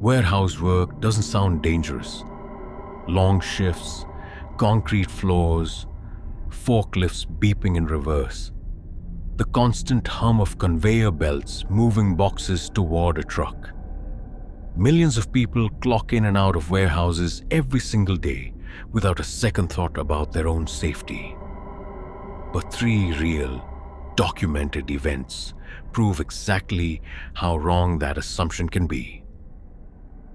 Warehouse work doesn't sound dangerous. Long shifts, concrete floors, forklifts beeping in reverse. The constant hum of conveyor belts moving boxes toward a truck. Millions of people clock in and out of warehouses every single day without a second thought about their own safety. But 3 real, documented events prove exactly how wrong that assumption can be.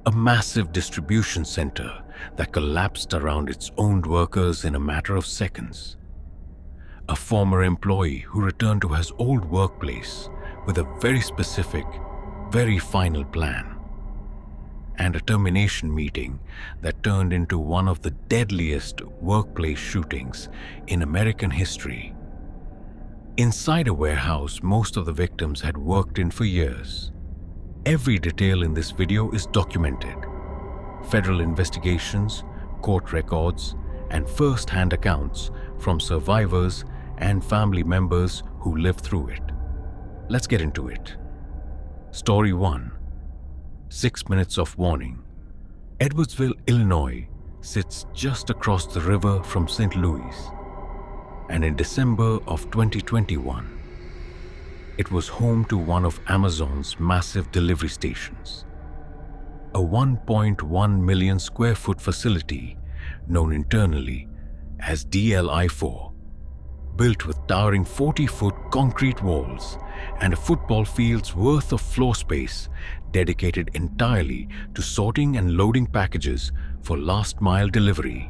A massive distribution center that collapsed around its owned workers in a matter of seconds. A former employee who returned to his old workplace with a very specific, very final plan. And a termination meeting that turned into one of the deadliest workplace shootings in American history. Inside a warehouse most of the victims had worked in for years. Every detail in this video is documented. Federal investigations, court records, and first-hand accounts from survivors and family members who lived through it. Let's get into it. Story 1. 6 minutes of warning. Edwardsville, Illinois sits just across the river from St. Louis. And in December of 2021, it was home to one of Amazon's massive delivery stations. A 1.1 million square foot facility known internally as DLI-4, built with towering 40-foot concrete walls and a football field's worth of floor space dedicated entirely to sorting and loading packages for last-mile delivery.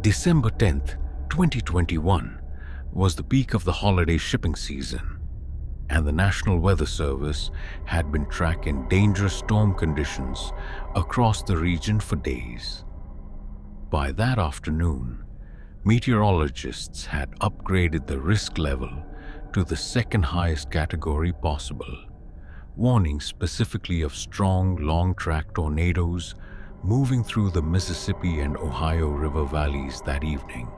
December 10th, 2021 was the peak of the holiday shipping season, and the National Weather Service had been tracking dangerous storm conditions across the region for days. By that afternoon, meteorologists had upgraded the risk level to the second highest category possible, warning specifically of strong, long-track tornadoes moving through the Mississippi and Ohio River valleys that evening.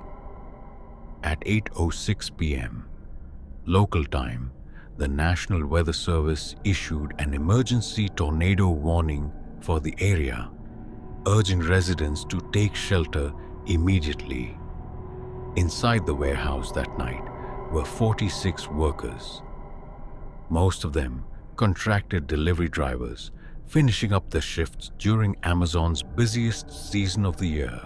At 8:06 p.m. local time, the National Weather Service issued an emergency tornado warning for the area, urging residents to take shelter immediately. Inside the warehouse that night were 46 workers. Most of them contracted delivery drivers, finishing up their shifts during Amazon's busiest season of the year,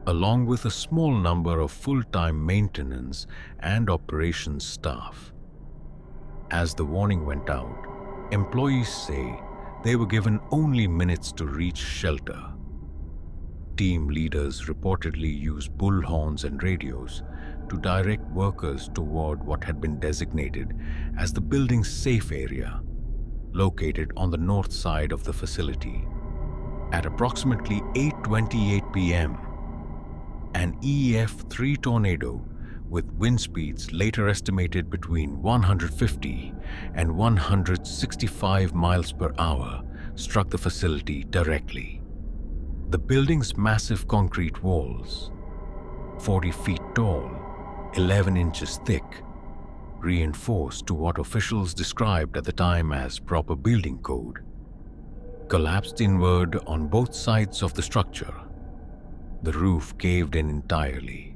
along with a small number of full-time maintenance and operations staff. As the warning went out, employees say they were given only minutes to reach shelter. Team leaders reportedly used bullhorns and radios to direct workers toward what had been designated as the building's safe area, located on the north side of the facility. At approximately 8:28 p.m., an EF3 tornado with wind speeds later estimated between 150 and 165 miles per hour struck the facility directly. The building's massive concrete walls, 40 feet tall, 11 inches thick, reinforced to what officials described at the time as proper building code, collapsed inward on both sides of the structure. The roof caved in entirely.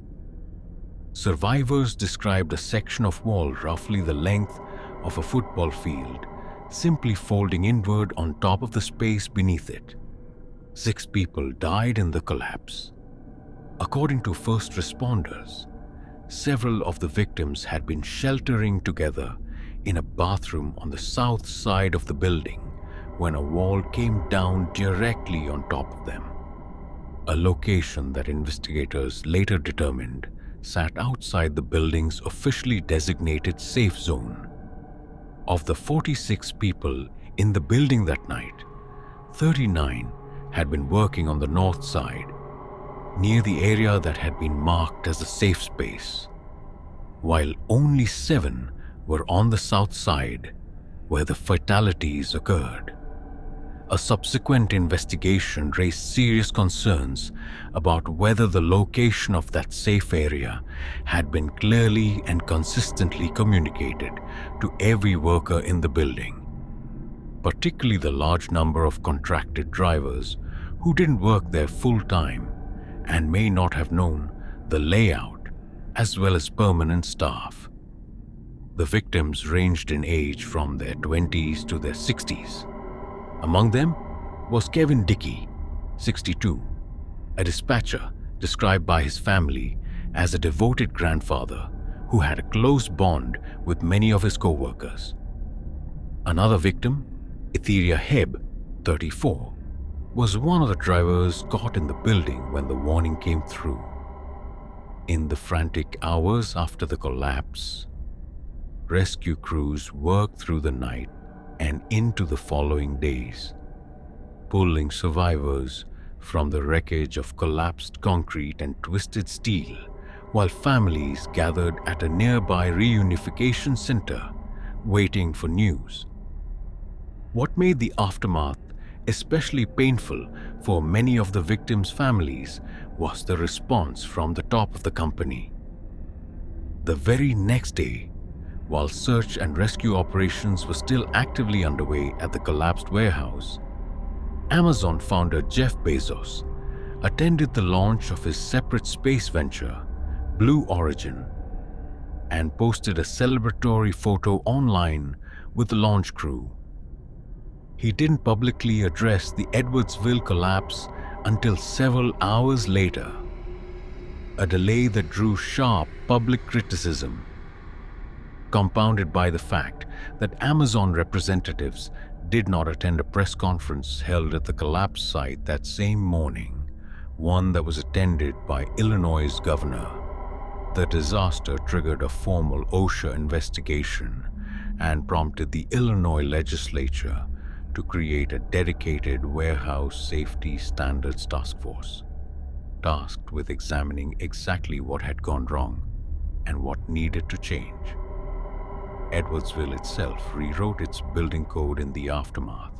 Survivors described a section of wall roughly the length of a football field, simply folding inward on top of the space beneath it. 6 people died in the collapse. According to first responders, several of the victims had been sheltering together in a bathroom on the south side of the building when a wall came down directly on top of them, a location that investigators later determined sat outside the building's officially designated safe zone. Of the 46 people in the building that night, 39 had been working on the north side, near the area that had been marked as a safe space, while only 7 were on the south side where the fatalities occurred. A subsequent investigation raised serious concerns about whether the location of that safe area had been clearly and consistently communicated to every worker in the building. particularly the large number of contracted drivers who didn't work there full-time and may not have known the layout, as well as permanent staff. The victims ranged in age from their 20s to their 60s. Among them was Kevin Dickey, 62, a dispatcher described by his family as a devoted grandfather who had a close bond with many of his co-workers. Another victim, Etheria Hebb, 34, was one of the drivers caught in the building when the warning came through. In the frantic hours after the collapse, rescue crews worked through the night and into the following days, pulling survivors from the wreckage of collapsed concrete and twisted steel, while families gathered at a nearby reunification center waiting for news. What made the aftermath especially painful for many of the victims' families was the response from the top of the company. The very next day, while search and rescue operations were still actively underway at the collapsed warehouse, Amazon founder Jeff Bezos attended the launch of his separate space venture, Blue Origin, and posted a celebratory photo online with the launch crew. He didn't publicly address the Edwardsville collapse until several hours later, a delay that drew sharp public criticism, compounded by the fact that Amazon representatives did not attend a press conference held at the collapse site that same morning, one that was attended by Illinois' governor. The disaster triggered a formal OSHA investigation and prompted the Illinois legislature to create a dedicated warehouse safety standards task force, tasked with examining exactly what had gone wrong and what needed to change. Edwardsville itself rewrote its building code in the aftermath,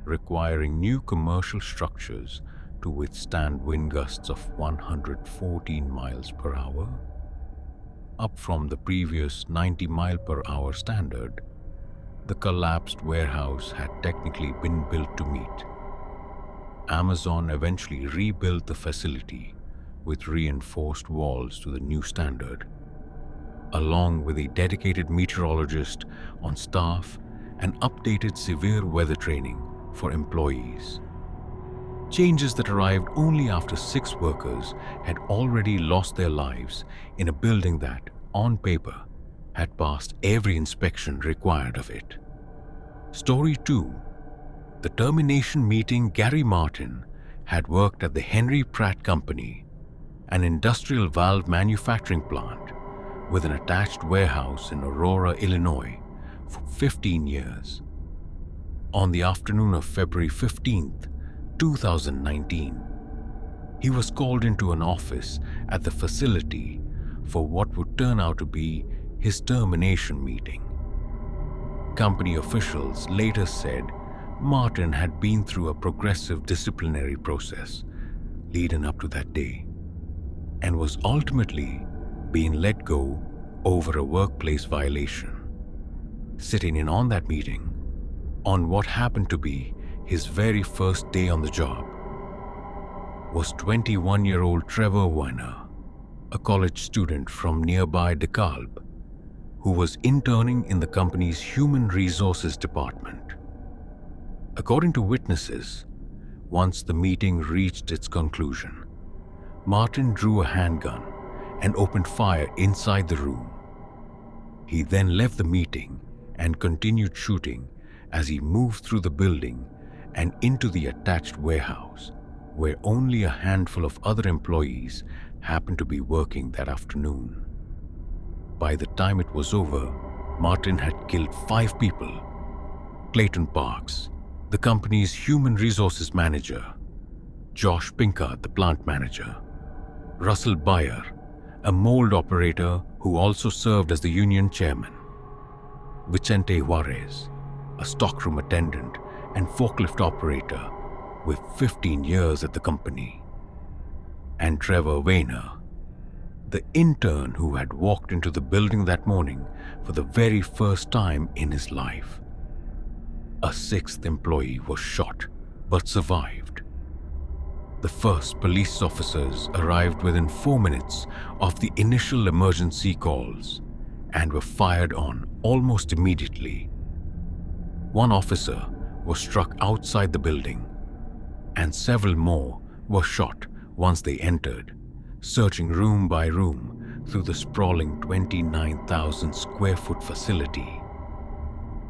requiring new commercial structures to withstand wind gusts of 114 miles per hour, up from the previous 90 mile per hour standard. The collapsed warehouse had technically been built to meet. Amazon eventually rebuilt the facility with reinforced walls to the new standard, along with a dedicated meteorologist on staff and updated severe weather training for employees. Changes that arrived only after 6 workers had already lost their lives in a building that, on paper, had passed every inspection required of it. Story 2. The termination meeting. Gary Martin had worked at the Henry Pratt Company, an industrial valve manufacturing plant with an attached warehouse in Aurora, Illinois, for 15 years. On the afternoon of February 15th, 2019, he was called into an office at the facility for what would turn out to be his termination meeting. Company officials later said Martin had been through a progressive disciplinary process leading up to that day and was ultimately being let go over a workplace violation. Sitting in on that meeting, on what happened to be his very first day on the job, was 21-year-old Trevor Weiner, a college student from nearby DeKalb, who was interning in the company's human resources department. According to witnesses, once the meeting reached its conclusion, Martin drew a handgun and opened fire inside the room. He then left the meeting and continued shooting as he moved through the building and into the attached warehouse, where only a handful of other employees happened to be working that afternoon. By the time it was over, Martin had killed 5 people. Clayton Parks, the company's human resources manager; Josh Pinkard, the plant manager; Russell Bayer, a mold operator who also served as the union chairman; Vicente Juarez, a stockroom attendant and forklift operator with 15 years at the company; and Trevor Weiner, the intern who had walked into the building that morning for the very first time in his life. A sixth employee was shot but survived. The first police officers arrived within 4 minutes of the initial emergency calls and were fired on almost immediately. One officer was struck outside the building, and several more were shot once they entered, searching room by room through the sprawling 29,000 square foot facility.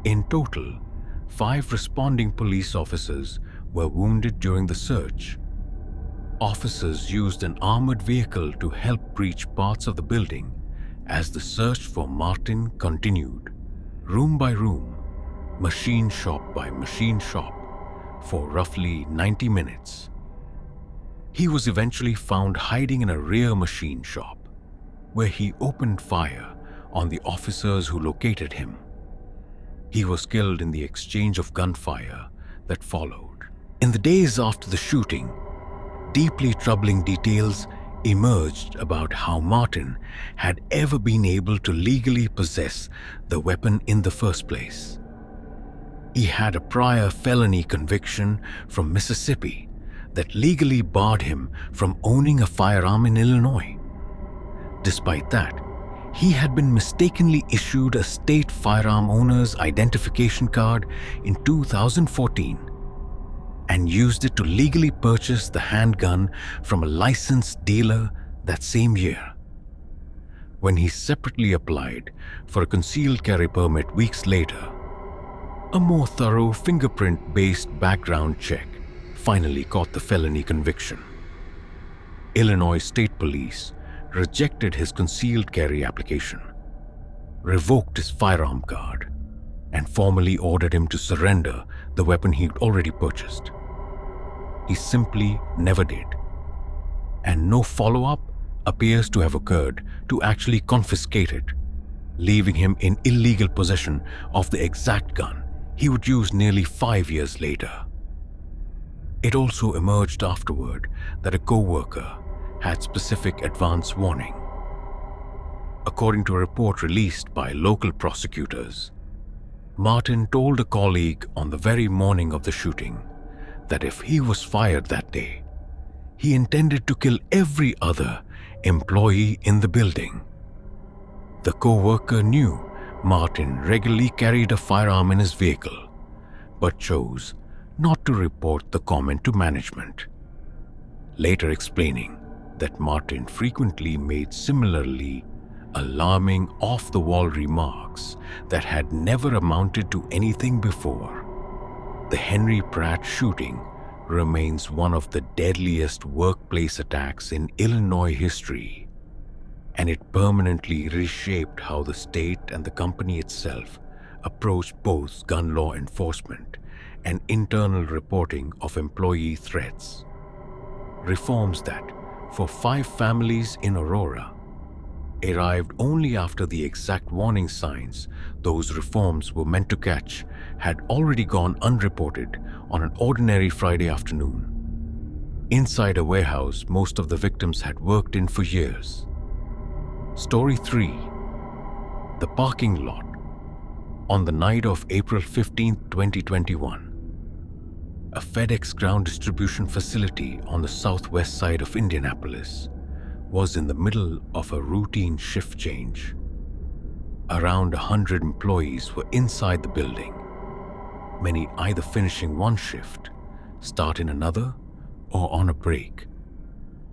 In total, 5 responding police officers were wounded during the search. Officers used an armored vehicle to help breach parts of the building as the search for Martin continued, room by room, machine shop by machine shop, for roughly 90 minutes. He was eventually found hiding in a rear machine shop, where he opened fire on the officers who located him. He was killed in the exchange of gunfire that followed. In the days after the shooting, deeply troubling details emerged about how Martin had ever been able to legally possess the weapon in the first place. He had a prior felony conviction from Mississippi that legally barred him from owning a firearm in Illinois. Despite that, he had been mistakenly issued a state firearm owner's identification card in 2014 and used it to legally purchase the handgun from a licensed dealer that same year. When he separately applied for a concealed carry permit weeks later, a more thorough fingerprint-based background check finally caught the felony conviction. Illinois State Police rejected his concealed carry application, revoked his firearm card, and formally ordered him to surrender the weapon he'd already purchased. He simply never did, and no follow-up appears to have occurred to actually confiscate it, leaving him in illegal possession of the exact gun he would use nearly 5 years later. It also emerged afterward that a co-worker had specific advance warning. According to a report released by local prosecutors, Martin told a colleague on the very morning of the shooting that if he was fired that day, he intended to kill every other employee in the building. The co-worker knew Martin regularly carried a firearm in his vehicle, but chose not to report the comment to management, later explaining that Martin frequently made similarly alarming off-the-wall remarks that had never amounted to anything before. The Henry Pratt shooting remains one of the deadliest workplace attacks in Illinois history, and it permanently reshaped how the state and the company itself approached both gun law enforcement and internal reporting of employee threats. Reforms that, for 5 families in Aurora, arrived only after the exact warning signs those reforms were meant to catch had already gone unreported on an ordinary Friday afternoon. Inside a warehouse most of the victims had worked in for years. Story 3. The parking lot. On the night of April 15, 2021, a FedEx ground distribution facility on the southwest side of Indianapolis was in the middle of a routine shift change. Around 100 employees were inside the building, many either finishing one shift, starting another, or on a break.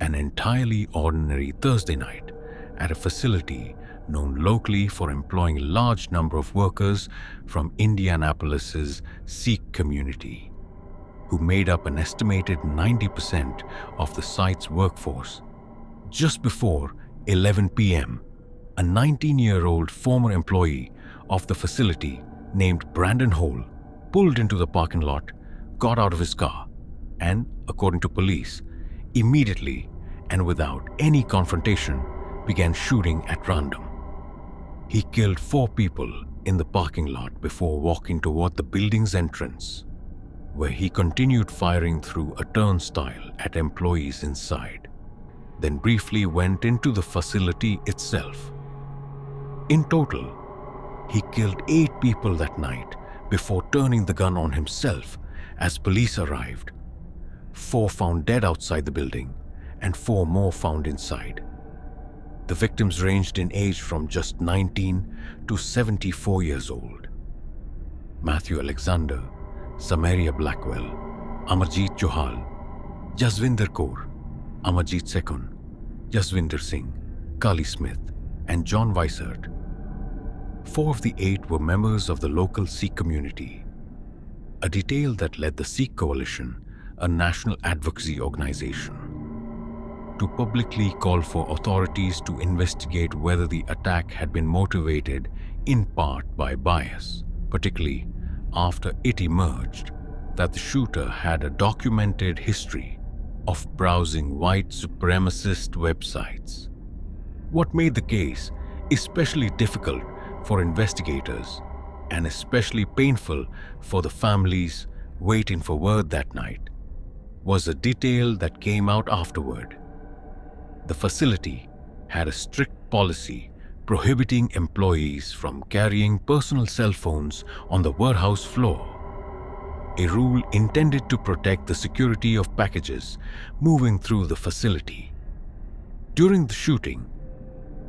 An entirely ordinary Thursday night at a facility known locally for employing a large number of workers from Indianapolis's Sikh community, who made up an estimated 90% of the site's workforce. Just before 11 p.m., a 19-year-old former employee of the facility named Brandon Hole pulled into the parking lot, got out of his car, and, according to police, immediately and without any confrontation, began shooting at random. He killed 4 people in the parking lot before walking toward the building's entrance, where he continued firing through a turnstile at employees inside, then briefly went into the facility itself. In total, he killed 8 people that night before turning the gun on himself as police arrived. 4 found dead outside the building and 4 more found inside. The victims ranged in age from just 19 to 74 years old. Matthew Alexander, Samaria Blackwell, Amarjeet Johal, Jaswinder Kaur, Amarjeet Sekun, Jaswinder Singh, Kali Smith, and John Weissert. 4 of the 8 were members of the local Sikh community, a detail that led the Sikh Coalition, a national advocacy organization, to publicly call for authorities to investigate whether the attack had been motivated in part by bias, particularly after it emerged that the shooter had a documented history of browsing white supremacist websites. What made the case especially difficult for investigators and especially painful for the families waiting for word that night was a detail that came out afterward. The facility had a strict policy prohibiting employees from carrying personal cell phones on the warehouse floor, a rule intended to protect the security of packages moving through the facility. During the shooting,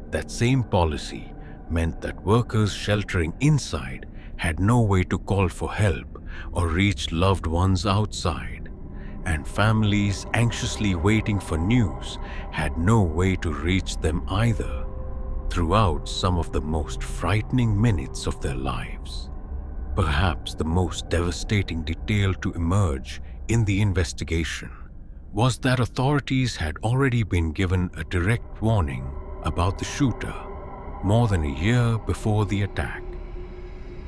that same policy meant that workers sheltering inside had no way to call for help or reach loved ones outside, and families anxiously waiting for news had no way to reach them either throughout some of the most frightening minutes of their lives. Perhaps the most devastating detail to emerge in the investigation was that authorities had already been given a direct warning about the shooter more than a year before the attack.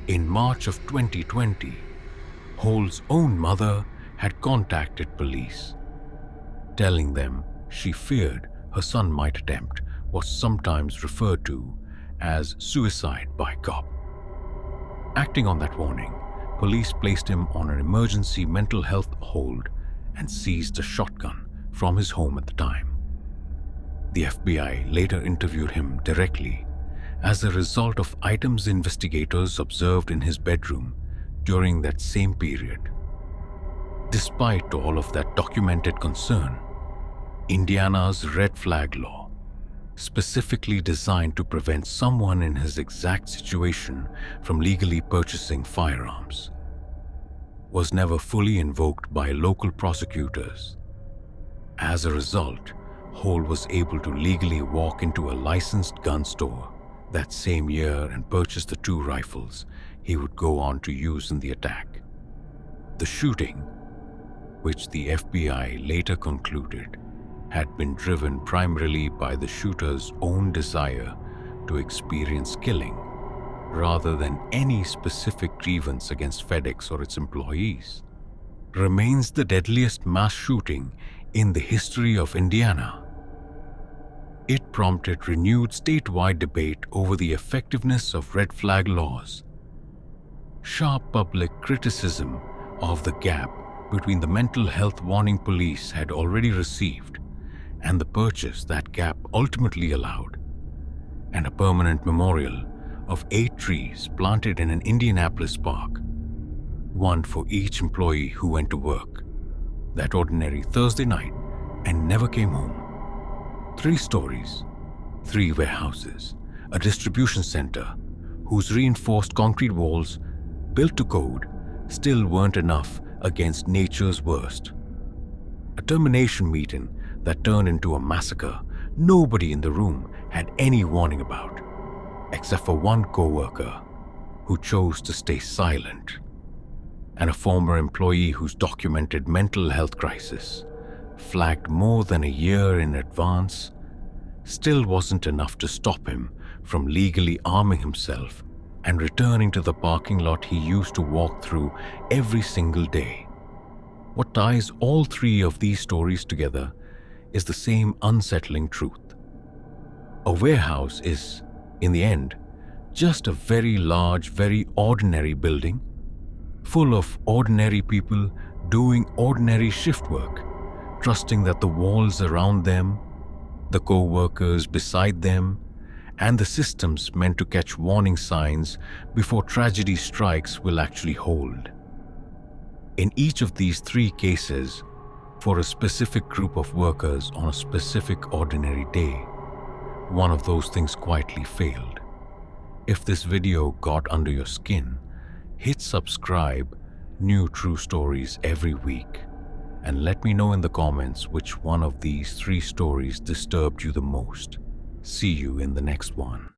In March of 2020, Hole's own mother had contacted police, telling them she feared her son might attempt what sometimes referred to as suicide by cop. Acting on that warning, police placed him on an emergency mental health hold and seized a shotgun from his home at the time. The FBI later interviewed him directly as a result of items investigators observed in his bedroom during that same period. Despite all of that documented concern, Indiana's red flag law, specifically designed to prevent someone in his exact situation from legally purchasing firearms, was never fully invoked by local prosecutors. As a result, Hole was able to legally walk into a licensed gun store that same year and purchase the 2 rifles he would go on to use in the attack. The shooting, which the FBI later concluded had been driven primarily by the shooter's own desire to experience killing rather than any specific grievance against FedEx or its employees, remains the deadliest mass shooting in the history of Indiana. It prompted renewed statewide debate over the effectiveness of red flag laws. Sharp public criticism of the gap between the mental health warning police had already received and the purchase that gap ultimately allowed, and a permanent memorial of 8 trees planted in an Indianapolis park, one for each employee who went to work that ordinary Thursday night and never came home. 3 stories, 3 warehouses, a distribution center whose reinforced concrete walls, built to code, still weren't enough against nature's worst. A termination meeting that turned into a massacre nobody in the room had any warning about, except for one co-worker who chose to stay silent, and a former employee whose documented mental health crisis, flagged more than a year in advance, still wasn't enough to stop him from legally arming himself and returning to the parking lot he used to walk through every single day. What ties all 3 of these stories together is the same unsettling truth. A warehouse is, in the end, just a very large, very ordinary building, full of ordinary people doing ordinary shift work, trusting that the walls around them, the co-workers beside them, and the systems meant to catch warning signs before tragedy strikes will actually hold. In each of these three cases, for a specific group of workers on a specific ordinary day, one of those things quietly failed. If this video got under your skin, hit subscribe. New true stories every week. And let me know in the comments which one of these three stories disturbed you the most. See you in the next one.